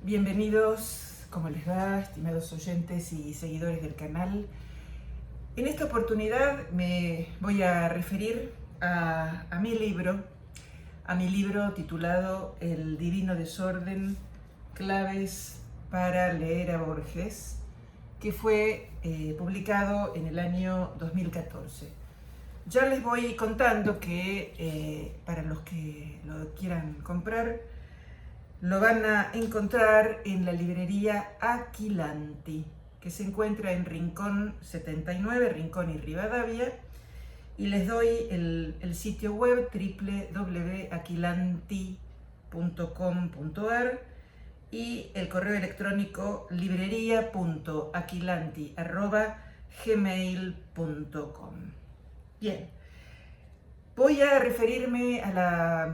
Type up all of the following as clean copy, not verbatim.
Bienvenidos, ¿cómo les va, estimados oyentes y seguidores del canal? En esta oportunidad me voy a referir a mi libro titulado El Divino Desorden, Claves para leer a Borges, que fue publicado en el año 2014. Ya les voy contando que para los que lo quieran comprar, lo van a encontrar en la librería Aquilanti, que se encuentra en Rincón 79, Rincón y Rivadavia, y les doy el sitio web www.aquilanti.com.ar y el correo electrónico librería.aquilanti@gmail.com. Bien, voy a referirme a la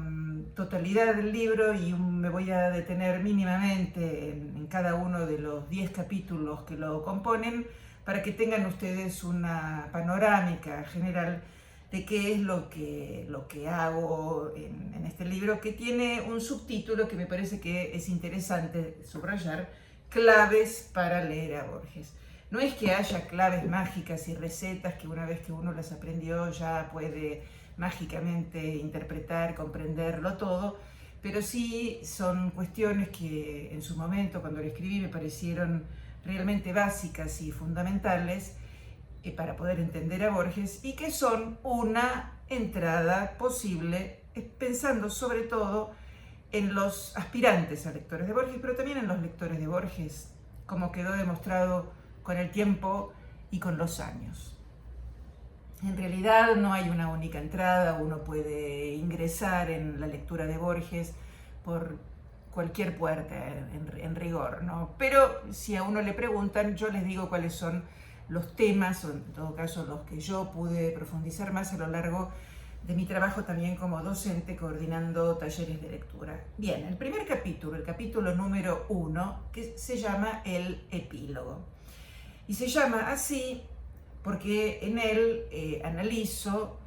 totalidad del libro y me voy a detener mínimamente en cada uno de los 10 capítulos que lo componen para que tengan ustedes una panorámica general de qué es lo que hago en este libro, que tiene un subtítulo que me parece que es interesante subrayar: Claves para leer a Borges. No es que haya claves mágicas y recetas que una vez que uno las aprendió ya puede mágicamente interpretar, comprenderlo todo, pero sí son cuestiones que en su momento, cuando lo escribí, me parecieron realmente básicas y fundamentales para poder entender a Borges, y que son una entrada posible, pensando sobre todo en los aspirantes a lectores de Borges, pero también en los lectores de Borges, como quedó demostrado con el tiempo y con los años. En realidad no hay una única entrada, uno puede ingresar en la lectura de Borges por cualquier puerta en rigor, ¿no? Pero si a uno le preguntan, yo les digo cuáles son los temas, o en todo caso los que yo pude profundizar más a lo largo de mi trabajo también como docente coordinando talleres de lectura. Bien, el primer capítulo, el capítulo número 1, que se llama el epílogo. Y se llama así porque en él analizo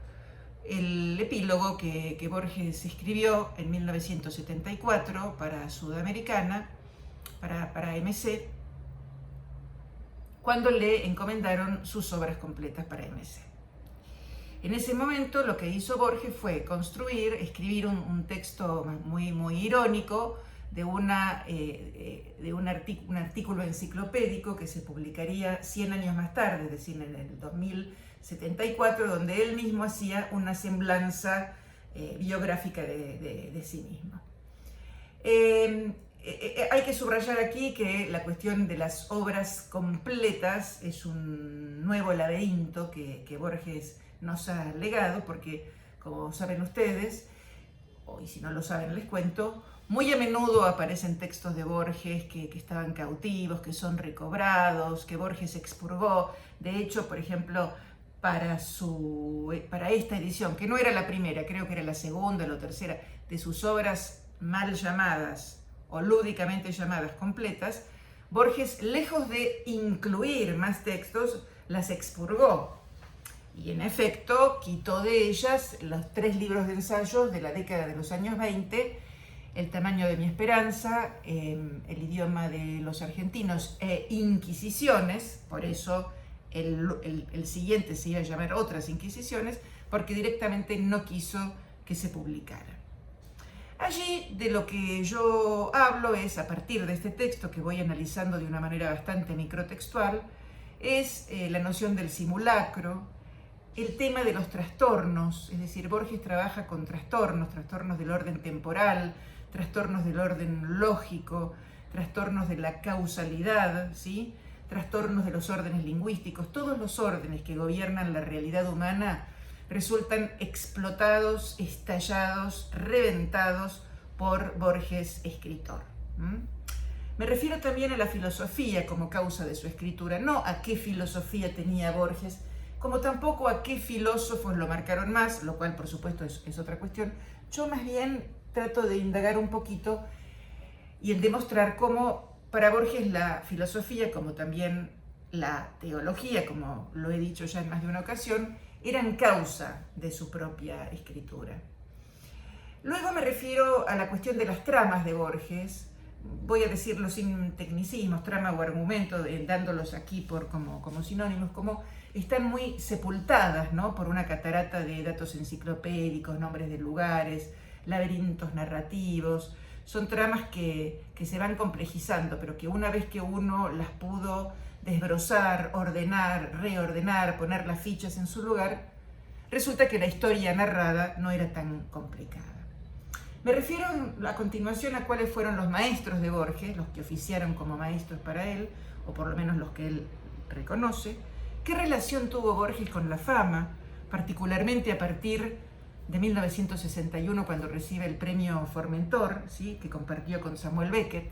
el epílogo que Borges escribió en 1974 para Sudamericana, para MC, cuando le encomendaron sus obras completas para MC. En ese momento lo que hizo Borges fue escribir un texto muy irónico de un artículo enciclopédico que se publicaría 100 años más tarde, es decir, en el 2074, donde él mismo hacía una semblanza biográfica de sí mismo. Hay que subrayar aquí que la cuestión de las obras completas es un nuevo laberinto que Borges nos ha legado, porque, como saben ustedes, y si no lo saben les cuento, muy a menudo aparecen textos de Borges que estaban cautivos, que son recobrados, que Borges expurgó. De hecho, por ejemplo, para esta edición, que no era la primera, creo que era la segunda o la tercera, de sus obras mal llamadas o lúdicamente llamadas completas, Borges, lejos de incluir más textos, las expurgó. Y en efecto, quitó de ellas los 3 libros de ensayos de la década de los años 20, El tamaño de mi esperanza, El idioma de los argentinos e Inquisiciones. Por eso el siguiente se iba a llamar Otras Inquisiciones, porque directamente no quiso que se publicara. Allí de lo que yo hablo es, a partir de este texto que voy analizando de una manera bastante microtextual, es la noción del simulacro, el tema de los trastornos, es decir, Borges trabaja con trastornos del orden temporal, trastornos del orden lógico, trastornos de la causalidad, ¿sí? Trastornos de los órdenes lingüísticos. Todos los órdenes que gobiernan la realidad humana resultan explotados, estallados, reventados por Borges, escritor. Me refiero también a la filosofía como causa de su escritura, no a qué filosofía tenía Borges, como tampoco a qué filósofos lo marcaron más, lo cual por supuesto es otra cuestión. Yo más bien trato de indagar un poquito y en demostrar cómo para Borges la filosofía, como también la teología, como lo he dicho ya en más de una ocasión, eran causa de su propia escritura. Luego me refiero a la cuestión de las tramas de Borges, voy a decirlo sin tecnicismos, trama o argumento, dándolos aquí como sinónimos, como están muy sepultadas, ¿no?, por una catarata de datos enciclopédicos, nombres de lugares, laberintos narrativos. Son tramas que se van complejizando, pero que una vez que uno las pudo desbrozar, ordenar, reordenar, poner las fichas en su lugar, resulta que la historia narrada no era tan complicada. Me refiero a continuación a cuáles fueron los maestros de Borges, los que oficiaron como maestros para él, o por lo menos los que él reconoce. ¿Qué relación tuvo Borges con la fama, particularmente a partir de 1961, cuando recibe el premio Formentor, ¿sí?, que compartió con Samuel Beckett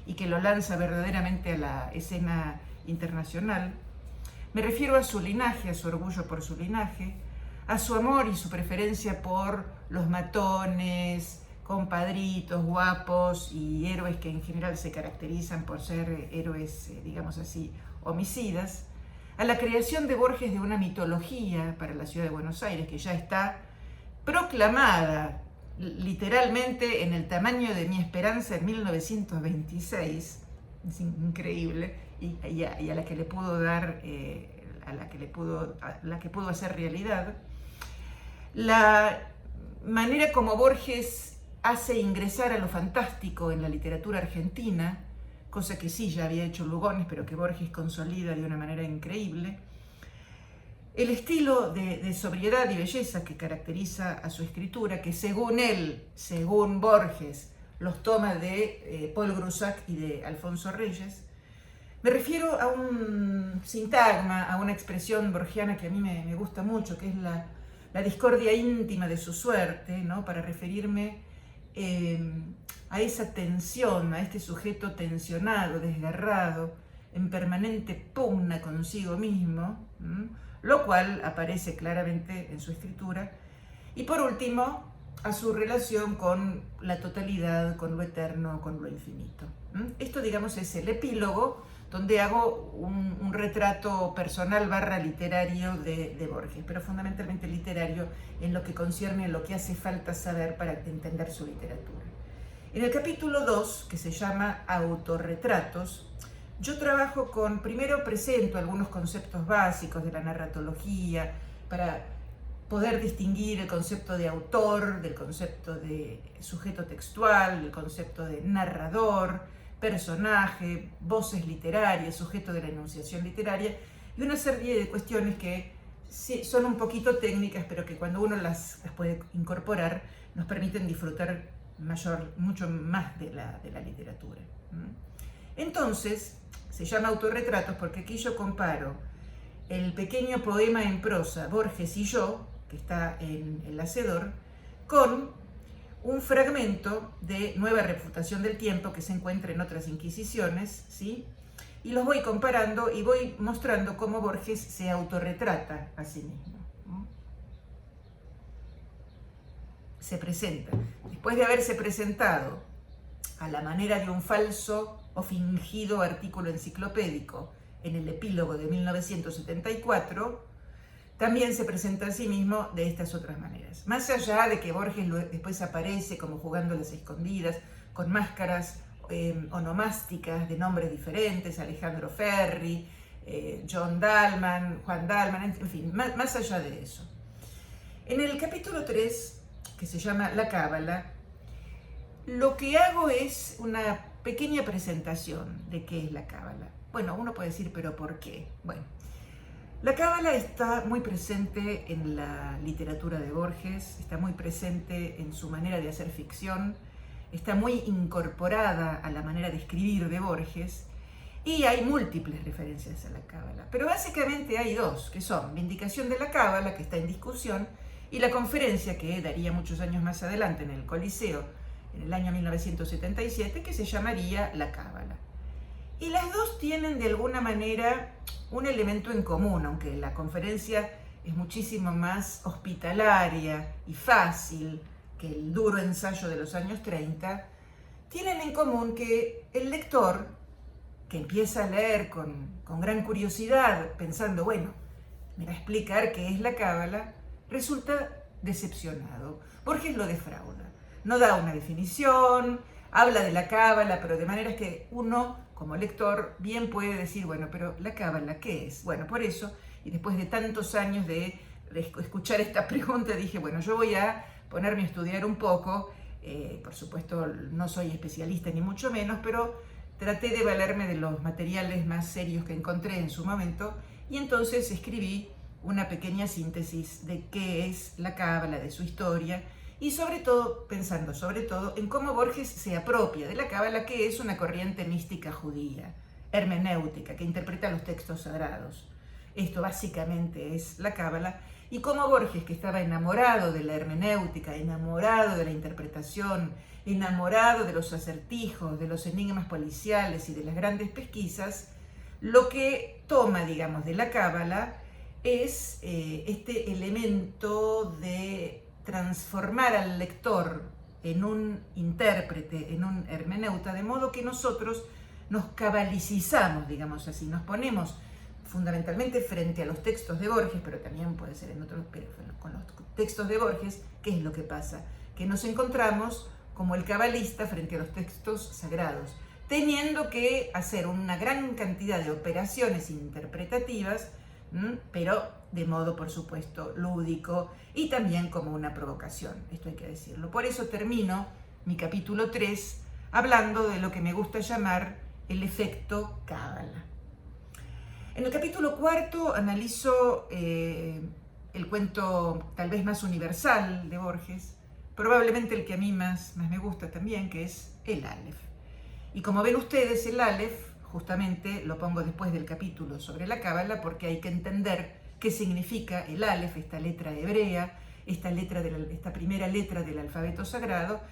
y que lo lanza verdaderamente a la escena internacional? Me refiero a su linaje, a su orgullo por su linaje, a su amor y su preferencia por los matones, compadritos, guapos y héroes que en general se caracterizan por ser héroes, digamos así, homicidas, a la creación de Borges de una mitología para la ciudad de Buenos Aires que ya está proclamada literalmente en El tamaño de mi esperanza en 1926, es increíble, y a la que le pudo dar, a la que pudo hacer realidad. La manera como Borges hace ingresar a lo fantástico en la literatura argentina, cosa que sí ya había hecho Lugones, pero que Borges consolida de una manera increíble. El estilo de sobriedad y belleza que caracteriza a su escritura, que según él, según Borges, los toma de Paul Grusac y de Alfonso Reyes. Me refiero a un sintagma, a una expresión borgiana que a mí me gusta mucho, que es la discordia íntima de su suerte, ¿no?, para referirme a esa tensión, a este sujeto tensionado, desgarrado, en permanente pugna consigo mismo, lo cual aparece claramente en su escritura. Y por último, a su relación con la totalidad, con lo eterno, con lo infinito. Esto, digamos, es el epílogo donde hago un retrato personal / literario de Borges, pero fundamentalmente literario en lo que concierne a lo que hace falta saber para entender su literatura. En el capítulo 2, que se llama Autorretratos, yo trabajo primero presento algunos conceptos básicos de la narratología para poder distinguir el concepto de autor, del concepto de sujeto textual, del concepto de narrador, personaje, voces literarias, sujeto de la enunciación literaria, y una serie de cuestiones que sí, son un poquito técnicas, pero que cuando uno las puede incorporar, nos permiten disfrutar mucho más de la literatura. Entonces, se llama Autorretratos porque aquí yo comparo el pequeño poema en prosa, Borges y yo, que está en El Hacedor, con un fragmento de Nueva Refutación del Tiempo que se encuentra en otras Inquisiciones, ¿sí?, y los voy comparando y voy mostrando cómo Borges se autorretrata a sí mismo. Se presenta. Después de haberse presentado a la manera de un falso o fingido artículo enciclopédico en el epílogo de 1974, también se presenta a sí mismo de estas otras maneras. Más allá de que Borges después aparece como jugando a las escondidas, con máscaras onomásticas de nombres diferentes, Alejandro Ferri, John Dallman, Juan Dallman, en fin, más allá de eso. En el capítulo 3, que se llama La Cábala, lo que hago es una pequeña presentación de qué es la Cábala. Bueno, uno puede decir, ¿pero por qué? Bueno, la Cábala está muy presente en la literatura de Borges, está muy presente en su manera de hacer ficción, está muy incorporada a la manera de escribir de Borges, y hay múltiples referencias a la Cábala. Pero básicamente hay dos, que son Vindicación de la Cábala, que está en discusión, y la conferencia que daría muchos años más adelante en el Coliseo, en el año 1977, que se llamaría La Cábala. Y las dos tienen de alguna manera un elemento en común, aunque la conferencia es muchísimo más hospitalaria y fácil que el duro ensayo de los años 30, tienen en común que el lector, que empieza a leer con gran curiosidad, pensando, bueno, me va a explicar qué es la Cábala, resulta decepcionado. Borges lo defrauda. No da una definición, habla de la cábala, pero de maneras que uno, como lector, bien puede decir, bueno, pero la cábala, ¿qué es? Bueno, por eso, y después de tantos años de escuchar esta pregunta, dije, bueno, yo voy a ponerme a estudiar un poco. Por supuesto, no soy especialista ni mucho menos, pero traté de valerme de los materiales más serios que encontré en su momento, y entonces escribí una pequeña síntesis de qué es la cábala, de su historia, y sobre todo, pensando sobre todo en cómo Borges se apropia de la cábala, que es una corriente mística judía, hermenéutica, que interpreta los textos sagrados. Esto básicamente es la cábala, y cómo Borges, que estaba enamorado de la hermenéutica, enamorado de la interpretación, enamorado de los acertijos, de los enigmas policiales y de las grandes pesquisas, lo que toma, digamos, de la cábala es este elemento de transformar al lector en un intérprete, en un hermeneuta, de modo que nosotros nos cabalicizamos, digamos así, nos ponemos fundamentalmente frente a los textos de Borges, pero también puede ser en otros, pero con los textos de Borges, ¿qué es lo que pasa? Que nos encontramos como el cabalista frente a los textos sagrados, teniendo que hacer una gran cantidad de operaciones interpretativas, pero de modo, por supuesto, lúdico y también como una provocación, esto hay que decirlo. Por eso termino mi capítulo 3 hablando de lo que me gusta llamar el efecto cábala. En el capítulo 4 analizo el cuento tal vez más universal de Borges, probablemente el que a mí más me gusta también, que es el Aleph. Y como ven ustedes, el Aleph justamente lo pongo después del capítulo sobre la cábala, porque hay que entender qué significa el Aleph, esta letra hebrea, esta primera letra del alfabeto sagrado.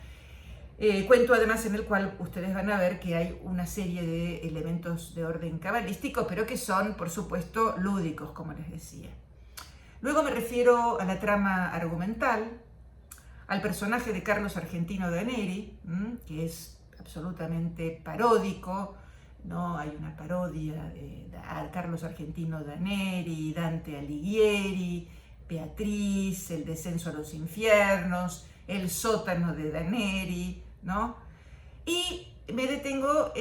Cuento además en el cual ustedes van a ver que hay una serie de elementos de orden cabalístico, pero que son, por supuesto, lúdicos, como les decía. Luego me refiero a la trama argumental, al personaje de Carlos Argentino Daneri, que es absolutamente paródico, ¿no? Hay una parodia de Carlos Argentino Daneri, Dante Alighieri, Beatriz, el descenso a los infiernos, el sótano de Daneri, ¿no? Y me detengo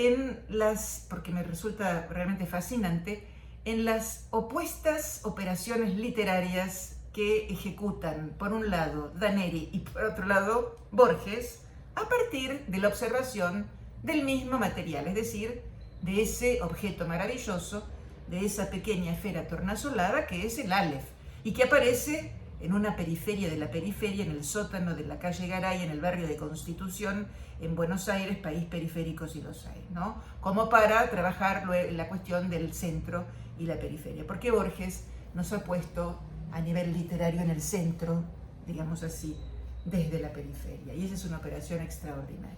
porque me resulta realmente fascinante, en las opuestas operaciones literarias que ejecutan, por un lado, Daneri y por otro lado, Borges, a partir de la observación del mismo material, es decir, de ese objeto maravilloso, de esa pequeña esfera tornasolada que es el Aleph, y que aparece en una periferia de la periferia, en el sótano de la calle Garay, en el barrio de Constitución, en Buenos Aires, país periférico si los hay, ¿no? Como para trabajar la cuestión del centro y la periferia, porque Borges nos ha puesto a nivel literario en el centro, digamos así, desde la periferia, y esa es una operación extraordinaria.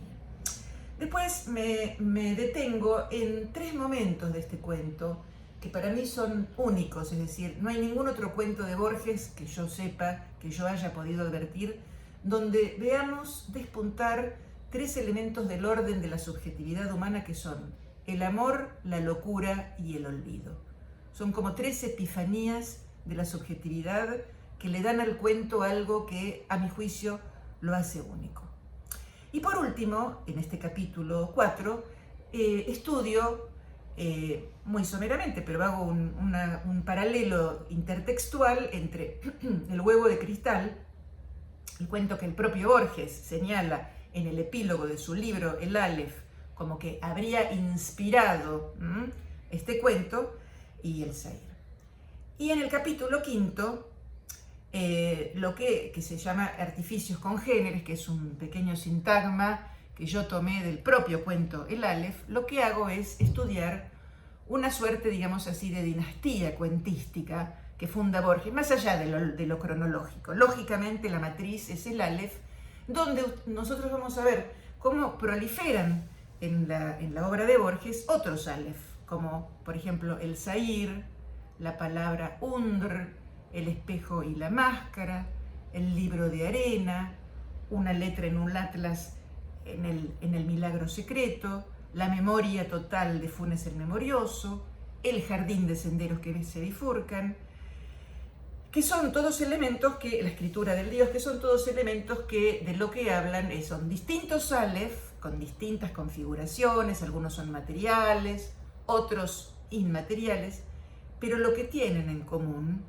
Después me detengo en 3 momentos de este cuento que para mí son únicos, es decir, no hay ningún otro cuento de Borges que yo sepa, que yo haya podido advertir, donde veamos despuntar 3 elementos del orden de la subjetividad humana, que son el amor, la locura y el olvido. Son como 3 epifanías de la subjetividad que le dan al cuento algo que, a mi juicio, lo hace único. Y por último, en este capítulo 4, estudio muy someramente, pero hago un paralelo intertextual entre El huevo de cristal, el cuento que el propio Borges señala en el epílogo de su libro El Aleph, como que habría inspirado este cuento, y el Zair. Y en el capítulo 5, lo que se llama Artificios congéneres, que es un pequeño sintagma que yo tomé del propio cuento El Aleph, lo que hago es estudiar una suerte, digamos así, de dinastía cuentística que funda Borges, más allá de lo cronológico. Lógicamente la matriz es el Aleph, donde nosotros vamos a ver cómo proliferan en la obra de Borges otros Aleph, como por ejemplo el Zair, la palabra Undr, el espejo y la máscara, el libro de arena, una letra en un atlas en el milagro secreto, la memoria total de Funes el Memorioso, el jardín de senderos que se bifurcan, que son todos elementos que, la escritura del Dios, que son todos elementos que de lo que hablan son distintos Aleph con distintas configuraciones, algunos son materiales, otros inmateriales, pero lo que tienen en común,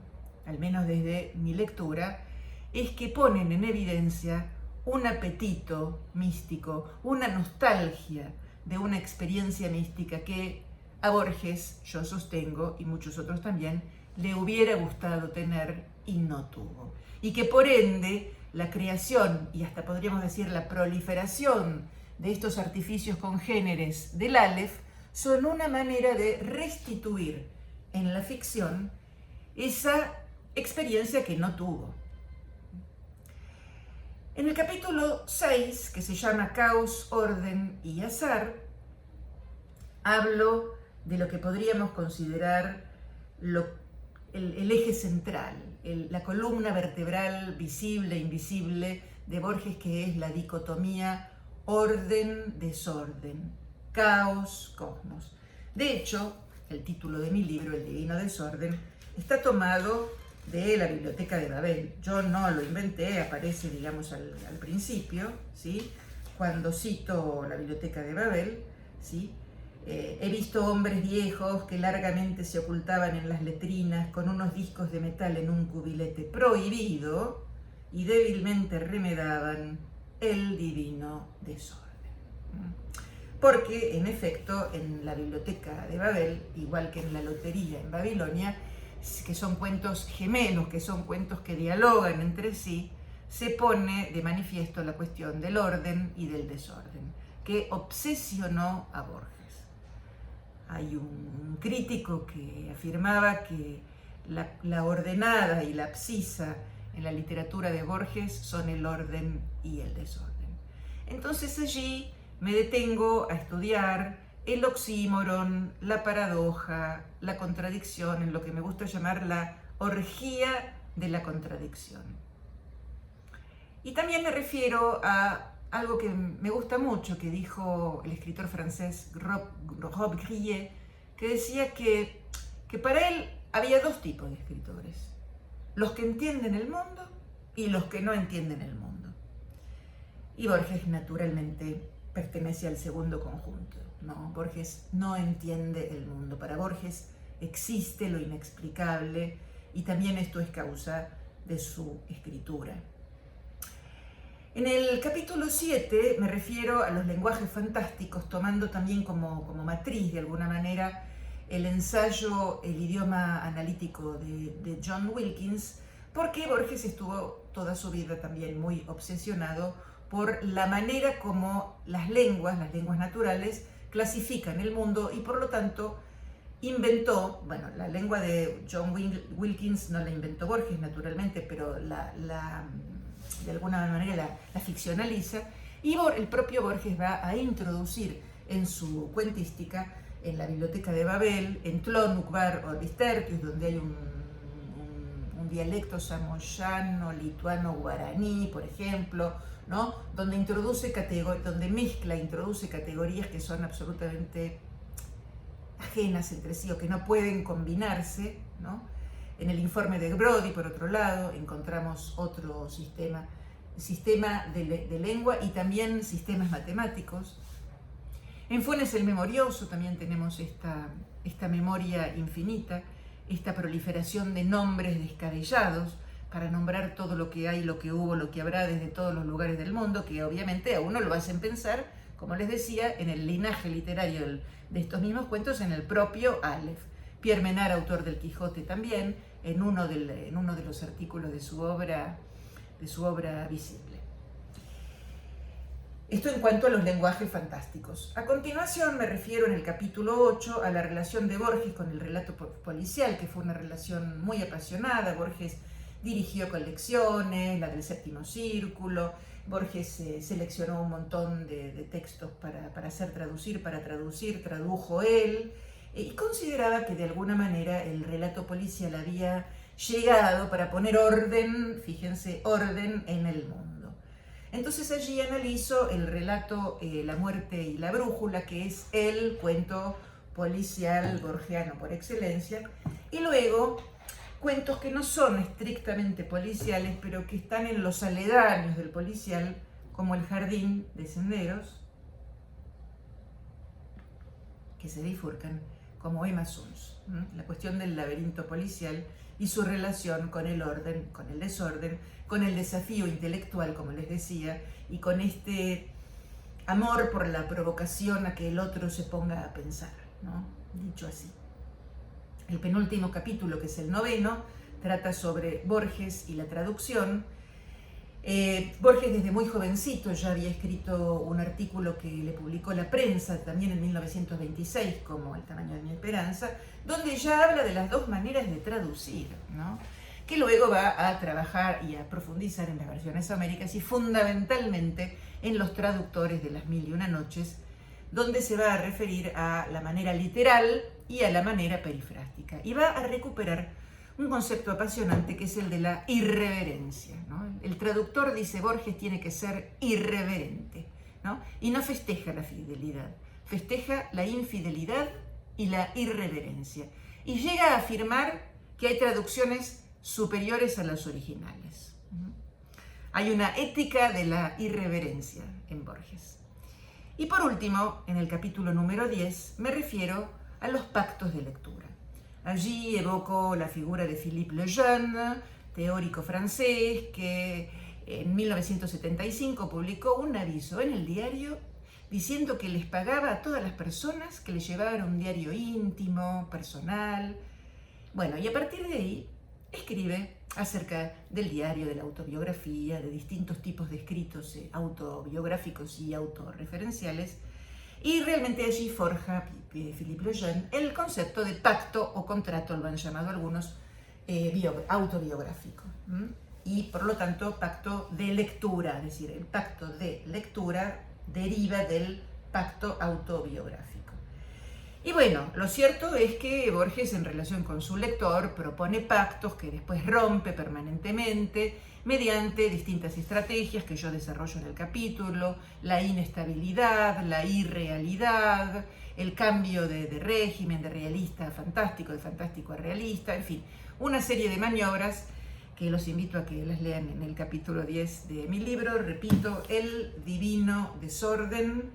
al menos desde mi lectura, es que ponen en evidencia un apetito místico, una nostalgia de una experiencia mística que a Borges, yo sostengo, y muchos otros también, le hubiera gustado tener y no tuvo. Y que por ende la creación, y hasta podríamos decir la proliferación de estos artificios congéneres del Aleph, son una manera de restituir en la ficción esa experiencia que no tuvo. En el capítulo 6, que se llama Caos, Orden y Azar, hablo de lo que podríamos considerar el eje central, la columna vertebral visible e invisible de Borges, que es la dicotomía orden-desorden, caos-cosmos. De hecho, el título de mi libro, El Divino Desorden, está tomado de la Biblioteca de Babel. Yo no lo inventé, aparece, digamos, al principio, ¿sí? Cuando cito la Biblioteca de Babel, ¿sí? He visto hombres viejos que largamente se ocultaban en las letrinas con unos discos de metal en un cubilete prohibido y débilmente remedaban el divino desorden. Porque, en efecto, en la Biblioteca de Babel, igual que en la Lotería en Babilonia, que son cuentos gemelos, que son cuentos que dialogan entre sí, se pone de manifiesto la cuestión del orden y del desorden, que obsesionó a Borges. Hay un crítico que afirmaba que la ordenada y la abscisa en la literatura de Borges son el orden y el desorden. Entonces allí me detengo a estudiar el oxímoron, la paradoja, la contradicción, en lo que me gusta llamar la orgía de la contradicción. Y también me refiero a algo que me gusta mucho, que dijo el escritor francés Rob Grillet, que decía que para él había dos tipos de escritores: los que entienden el mundo y los que no entienden el mundo. Y Borges, naturalmente, pertenece al segundo conjunto, ¿no? Borges no entiende el mundo. Para Borges existe lo inexplicable, y también esto es causa de su escritura. En el capítulo 7 me refiero a los lenguajes fantásticos, tomando también como matriz, de alguna manera, el ensayo El idioma analítico de John Wilkins, porque Borges estuvo toda su vida también muy obsesionado por la manera como las lenguas naturales, clasifican el mundo, y por lo tanto inventó, bueno, la lengua de John Wilkins no la inventó Borges, naturalmente, pero de alguna manera la ficcionaliza, y el propio Borges va a introducir en su cuentística, en la Biblioteca de Babel, en Tlön Uqbar o Listertius, donde hay un dialecto samoyano, lituano, guaraní, por ejemplo, ¿no? Donde introduce introduce categorías que son absolutamente ajenas entre sí o que no pueden combinarse, ¿no? En el informe de Brody, por otro lado, encontramos otro sistema de lengua y también sistemas matemáticos. En Funes el Memorioso también tenemos esta memoria infinita, esta proliferación de nombres descabellados para nombrar todo lo que hay, lo que hubo, lo que habrá desde todos los lugares del mundo, que obviamente a uno lo hacen pensar, como les decía, en el linaje literario de estos mismos cuentos, en el propio Aleph. Pierre Menard, autor del Quijote, también, en uno de los artículos de su obra visible. Esto en cuanto a los lenguajes fantásticos. A continuación me refiero en el capítulo 8 a la relación de Borges con el relato policial, que fue una relación muy apasionada. Borges dirigió colecciones, la del Séptimo Círculo. Borges seleccionó un montón de textos para hacer traducir, tradujo él, y consideraba que de alguna manera el relato policial había llegado para poner orden, fíjense, orden en el mundo. Entonces allí analizo el relato La muerte y la brújula, que es el cuento policial borgiano por excelencia, y luego cuentos que no son estrictamente policiales, pero que están en los aledaños del policial, como El jardín de senderos, que se bifurcan como Emma Suns. La cuestión del laberinto policial y su relación con el orden, con el desorden, con el desafío intelectual, como les decía, y con este amor por la provocación a que el otro se ponga a pensar, ¿no? Dicho así. El penúltimo capítulo, que es el 9º, trata sobre Borges y la traducción. Borges desde muy jovencito ya había escrito un artículo que le publicó la prensa también en 1926, como El tamaño de mi esperanza, donde ya habla de las dos maneras de traducir, ¿no? Que luego va a trabajar y a profundizar en las versiones américas y fundamentalmente en los traductores de Las Mil y Una Noches, donde se va a referir a la manera literal y a la manera perifrástica. Y va a recuperar un concepto apasionante que es el de la irreverencia, ¿no? El traductor, dice Borges, tiene que ser irreverente, ¿no? Y no festeja la fidelidad, festeja la infidelidad y la irreverencia. Y llega a afirmar que hay traducciones superiores a las originales. Hay una ética de la irreverencia en Borges. Y por último, en el capítulo número 10, me refiero a los pactos de lectura. Allí evoco la figura de Philippe Lejeune, teórico francés, que en 1975 publicó un aviso en el diario diciendo que les pagaba a todas las personas que les llevaran un diario íntimo, personal. Bueno, y a partir de ahí escribe acerca del diario, de la autobiografía, de distintos tipos de escritos autobiográficos y autorreferenciales, y realmente allí forja Philippe Lejeune el concepto de pacto o contrato, lo han llamado algunos, autobiográfico. Y por lo tanto pacto de lectura, es decir, el pacto de lectura deriva del pacto autobiográfico. Y bueno, lo cierto es que Borges, en relación con su lector, propone pactos que después rompe permanentemente mediante distintas estrategias que yo desarrollo en el capítulo: la inestabilidad, la irrealidad, el cambio de régimen, de realista a fantástico, de fantástico a realista, en fin, una serie de maniobras que los invito a que las lean en el capítulo 10 de mi libro. Repito, El Divino Desorden,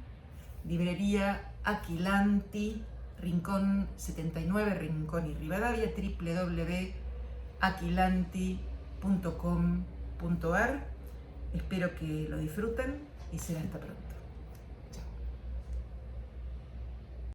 librería Aquilanti, Rincón 79, Rincón y Rivadavia, www.aquilanti.com.ar. Espero que lo disfruten y será hasta pronto.